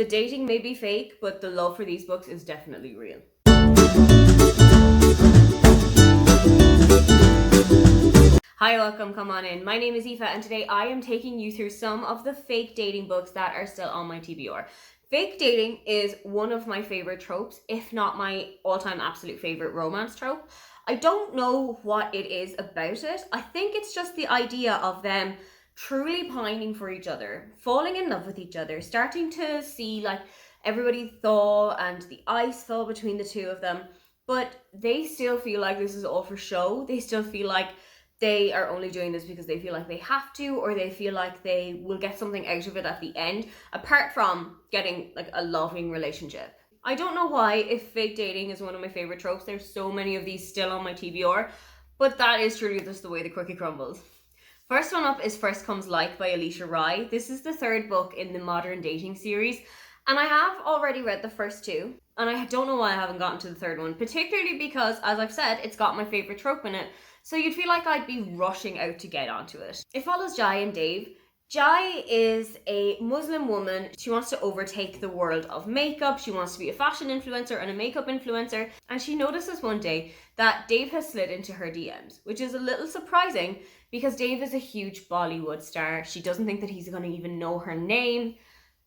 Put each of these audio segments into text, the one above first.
The dating may be fake, but the love for these books is definitely real. Hi, welcome, come on in. My name is Aoife, and today I am taking you through some of the fake dating books that are still on my TBR. Fake dating is one of my favorite tropes, if not my all-time absolute favorite romance trope. I don't know what it is about it. I think it's just the idea of them truly pining for each other, falling in love with each other, starting to see like everybody thaw and the ice thaw between the two of them, but they still feel like this is all for show. They still feel like they are only doing this because they feel like they have to, or they feel like they will get something out of it at the end, apart from getting like a loving relationship. I don't know why, if fake dating is one of my favorite tropes, there's so many of these still on my TBR, but that is truly just the way the cookie crumbles. First one up is First Comes Like by Alicia Rye. This is the third book in the Modern Dating series, and I have already read the first two, and I don't know why I haven't gotten to the third one, particularly because, as I've said, it's got my favorite trope in it, so you'd feel like I'd be rushing out to get onto it. It follows Jai and Dave. Jai is a Muslim woman. She wants to overtake the world of makeup. She wants to be a fashion influencer and a makeup influencer, and she notices one day that Dave has slid into her DMs, which is a little surprising because Dave is a huge Bollywood star. She doesn't think that he's going to even know her name,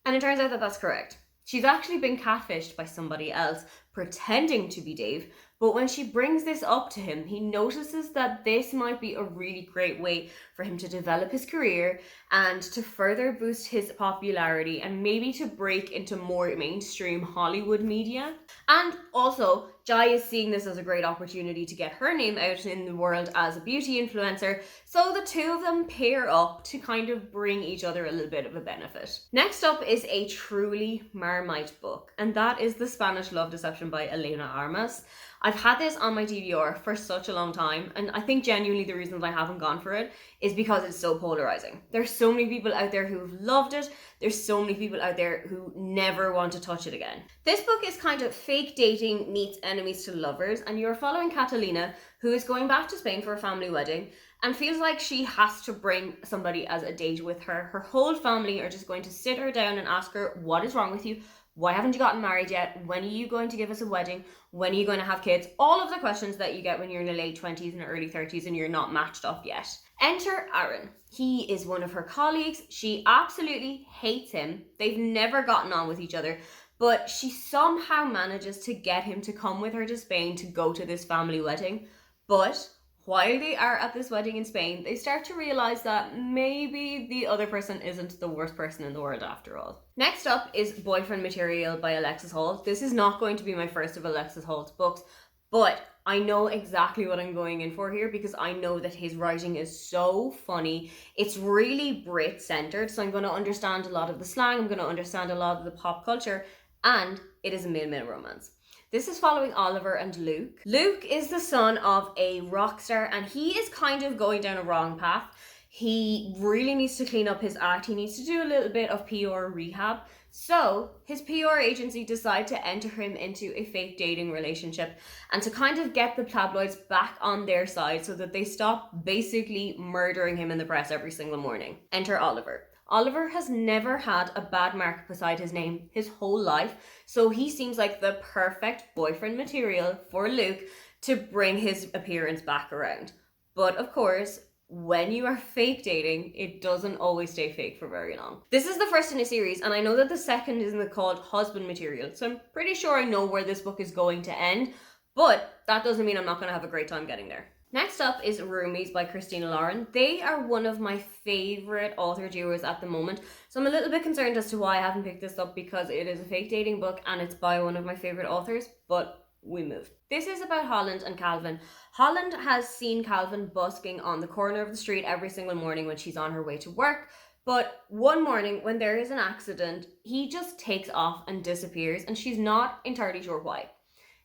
and it turns out that that's correct. She's actually been catfished by somebody else pretending to be Dave, but when she brings this up to him, he notices that this might be a really great way for him to develop his career and to further boost his popularity and maybe to break into more mainstream Hollywood media. And also, Jai is seeing this as a great opportunity to get her name out in the world as a beauty influencer, so the two of them pair up to kind of bring each other a little bit of a benefit. Next up is a truly Marmite book, and that is The Spanish Love Deception by Elena Armas. I've had this on my TBR for such a long time, and I think genuinely the reasons I haven't gone for it is because it's so polarizing. There's so many people out there who've loved it. There's so many people out there who never want to touch it again. This book is kind of fake dating meets enemies to lovers, and you're following Catalina, who is going back to Spain for a family wedding and feels like she has to bring somebody as a date with her. Her whole family are just going to sit her down and ask her, what is wrong with you? Why haven't you gotten married yet? When are you going to give us a wedding? When are you going to have kids? All of the questions that you get when you're in the late 20s and early 30s and you're not matched up yet. Enter Aaron. He is one of her colleagues. She absolutely hates him. They've never gotten on with each other, but she somehow manages to get him to come with her to Spain to go to this family wedding. But while they are at this wedding in Spain, they start to realize that maybe the other person isn't the worst person in the world after all. Next up is Boyfriend Material by Alexis Holt. This is not going to be my first of Alexis Holt's books, but I know exactly what I'm going in for here because I know that his writing is so funny. It's really Brit-centered, so I'm going to understand a lot of the slang, I'm going to understand a lot of the pop culture, and it is a male-male romance. This is following Oliver and Luke. Luke is the son of a rock star, and he is kind of going down a wrong path. He really needs to clean up his act. He needs to do a little bit of PR rehab. So his PR agency decide to enter him into a fake dating relationship and to kind of get the tabloids back on their side so that they stop basically murdering him in the press every single morning. Enter Oliver. Oliver has never had a bad mark beside his name his whole life, so he seems like the perfect boyfriend material for Luke to bring his appearance back around. But of course, when you are fake dating, it doesn't always stay fake for very long. This is the first in a series, and I know that the second is called Husband Material, so I'm pretty sure I know where this book is going to end, but that doesn't mean I'm not going to have a great time getting there. Next up is Roomies by Christina Lauren. They are one of my favorite author duos at the moment, so I'm a little bit concerned as to why I haven't picked this up because it is a fake dating book and it's by one of my favorite authors, but we move. This is about Holland and Calvin. Holland has seen Calvin busking on the corner of the street every single morning when she's on her way to work, but one morning when there is an accident, he just takes off and disappears, and she's not entirely sure why.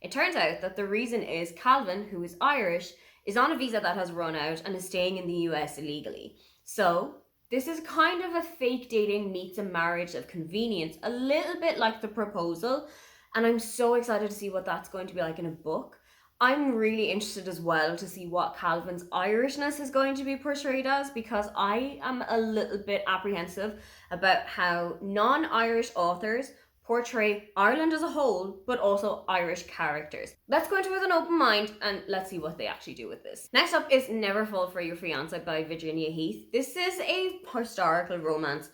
It turns out that the reason is Calvin, who is Irish, is on a visa that has run out and is staying in the US illegally. So this is kind of a fake dating meets a marriage of convenience, a little bit like The Proposal, and I'm so excited to see what that's going to be like in a book. I'm really interested as well to see what Calvin's Irishness is going to be portrayed as, because I am a little bit apprehensive about how non-Irish authors portray Ireland as a whole, but also Irish characters. Let's go into it with an open mind and let's see what they actually do with this. Next up is Never Fall for Your Fiancé by Virginia Heath. This is a historical romance,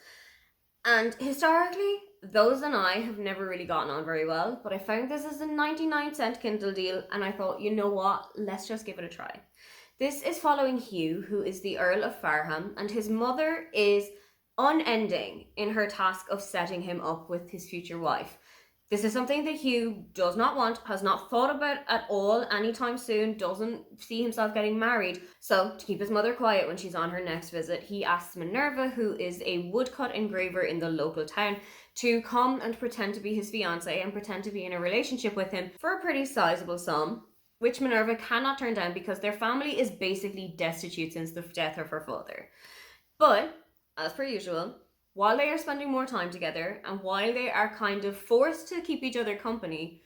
and historically, those and I have never really gotten on very well, but I found this as a 99-cent Kindle deal and I thought, you know what, let's just give it a try. This is following Hugh, who is the Earl of Fareham, and his mother is unending in her task of setting him up with his future wife. This is something that Hugh does not want, has not thought about at all anytime soon, doesn't see himself getting married. So, to keep his mother quiet when she's on her next visit, he asks Minerva, who is a woodcut engraver in the local town, to come and pretend to be his fiancée and pretend to be in a relationship with him for a pretty sizable sum, which Minerva cannot turn down because their family is basically destitute since the death of her father. But, as per usual, while they are spending more time together and while they are kind of forced to keep each other company,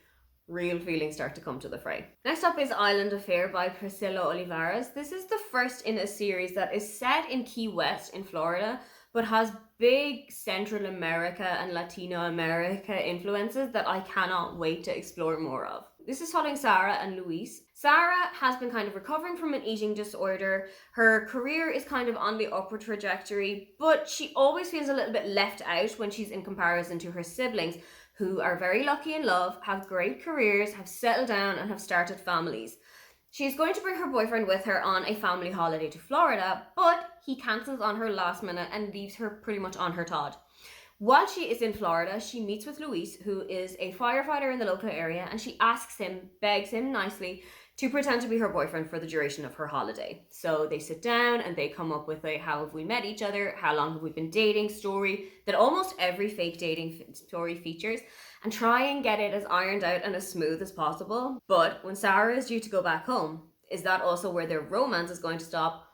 real feelings start to come to the fray. Next up is Island Affair by Priscilla Olivares. This is the first in a series that is set in Key West in Florida, but has big Central America and Latino America influences that I cannot wait to explore more of. This is following Sarah and Luis. Sarah has been kind of recovering from an eating disorder. Her career is kind of on the upward trajectory, but she always feels a little bit left out when she's in comparison to her siblings, who are very lucky in love, have great careers, have settled down and have started families. She's going to bring her boyfriend with her on a family holiday to Florida, but he cancels on her last minute and leaves her pretty much on her Todd. While she is in Florida, she meets with Luis, who is a firefighter in the local area, and she asks him, begs him nicely, to pretend to be her boyfriend for the duration of her holiday. So they sit down and they come up with a how have we met each other, how long have we been dating story that almost every fake dating story features, and try and get it as ironed out and as smooth as possible. But when Sarah is due to go back home, is that also where their romance is going to stop?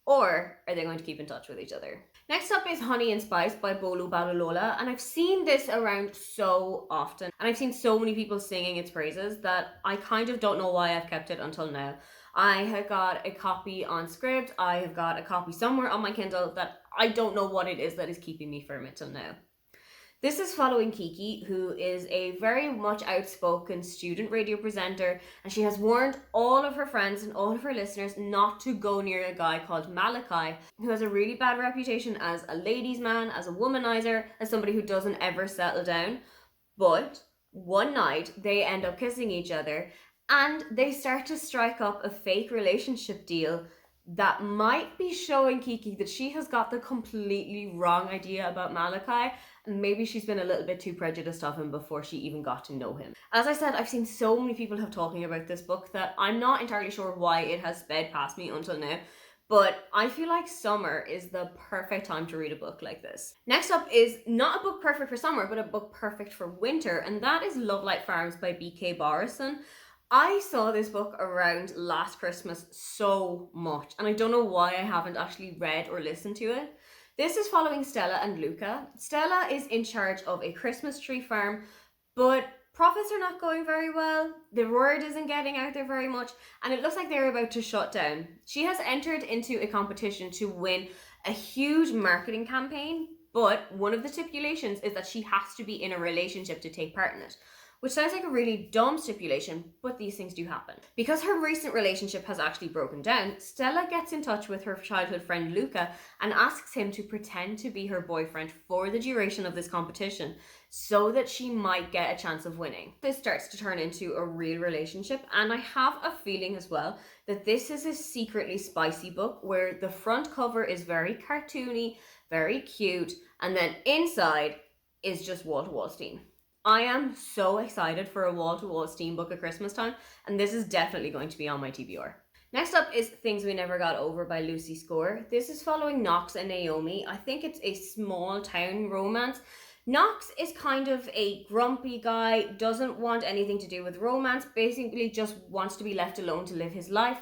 Or are they going to keep in touch with each other? Next up is Honey and Spice by Bolu Balulola, and I've seen this around so often, and I've seen so many people singing its praises that I kind of don't know why I've kept it until now. I have got a copy on Scribd, I have got a copy somewhere on my Kindle that I don't know what it is that is keeping me from it till now. This is following Kiki, who is a very much outspoken student radio presenter, and she has warned all of her friends and all of her listeners not to go near a guy called Malachi, who has a really bad reputation as a ladies' man, as a womanizer, as somebody who doesn't ever settle down. But one night, they end up kissing each other, and they start to strike up a fake relationship deal that might be showing Kiki that she has got the completely wrong idea about Malachi, and maybe she's been a little bit too prejudiced of him before she even got to know him. As I said, I've seen so many people have talking about this book that I'm not entirely sure why it has sped past me until now, but I feel like summer is the perfect time to read a book like this. Next up is not a book perfect for summer, but a book perfect for winter, and that is Love Light Farms by B.K. Borison. I saw this book around last Christmas so much, and I don't know why I haven't actually read or listened to it. This is following Stella and Luca. Stella is in charge of a Christmas tree farm, but profits are not going very well. The word isn't getting out there very much, and it looks like they're about to shut down. She has entered into a competition to win a huge marketing campaign, but one of the stipulations is that she has to be in a relationship to take part in it. Which sounds like a really dumb stipulation, but these things do happen. Because her recent relationship has actually broken down, Stella gets in touch with her childhood friend Luca and asks him to pretend to be her boyfriend for the duration of this competition so that she might get a chance of winning. This starts to turn into a real relationship, and I have a feeling as well that this is a secretly spicy book where the front cover is very cartoony, very cute, and then inside is just wall-to-wall steam. I am so excited for a wall-to-wall steam book at Christmas time, and this is definitely going to be on my TBR. Next up is Things We Never Got Over by Lucy Score. This is following Knox and Naomi. I think it's a small town romance. Knox is kind of a grumpy guy, doesn't want anything to do with romance, basically just wants to be left alone to live his life.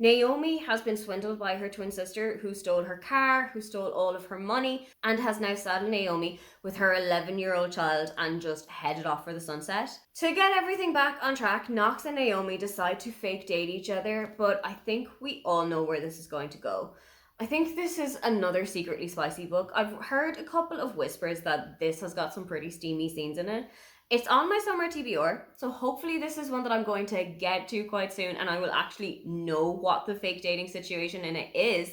Naomi has been swindled by her twin sister, who stole her car, who stole all of her money, and has now saddled Naomi with her 11-year-old child and just headed off for the sunset. To get everything back on track, Knox and Naomi decide to fake date each other, but I think we all know where this is going to go. I think this is another secretly spicy book. I've heard a couple of whispers that this has got some pretty steamy scenes in it. It's on my summer TBR, so hopefully this is one that I'm going to get to quite soon and I will actually know what the fake dating situation in it is.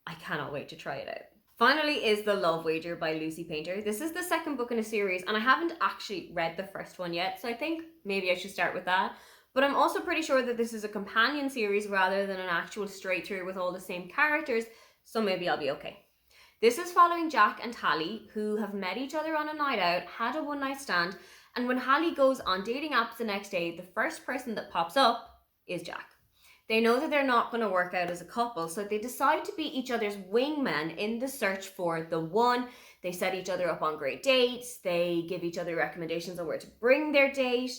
I cannot wait to try it out. Finally is The Love Wager by Lucy Painter. This is the second book in a series and I haven't actually read the first one yet, so I think maybe I should start with that. But I'm also pretty sure that this is a companion series rather than an actual straight through with all the same characters, so maybe I'll be okay. This is following Jack and Hallie, who have met each other on a night out, had a one-night stand, and when Hallie goes on dating apps the next day, the first person that pops up is Jack. They know that they're not going to work out as a couple, so they decide to be each other's wingmen in the search for the one. They set each other up on great dates, they give each other recommendations on where to bring their date,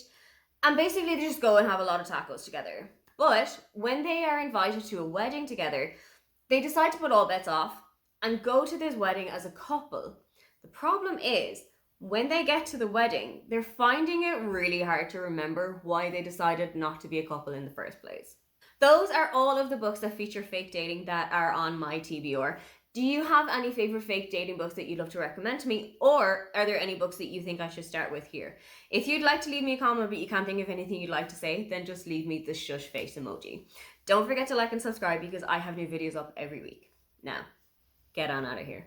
and basically they just go and have a lot of tacos together. But when they are invited to a wedding together, they decide to put all bets off and go to this wedding as a couple. The problem is, when they get to the wedding, they're finding it really hard to remember why they decided not to be a couple in the first place. Those are all of the books that feature fake dating that are on my TBR. Do you have any favorite fake dating books that you'd love to recommend to me? Or are there any books that you think I should start with here? If you'd like to leave me a comment but you can't think of anything you'd like to say, then just leave me the shush face emoji. Don't forget to like and subscribe because I have new videos up every week. Now, get on out of here.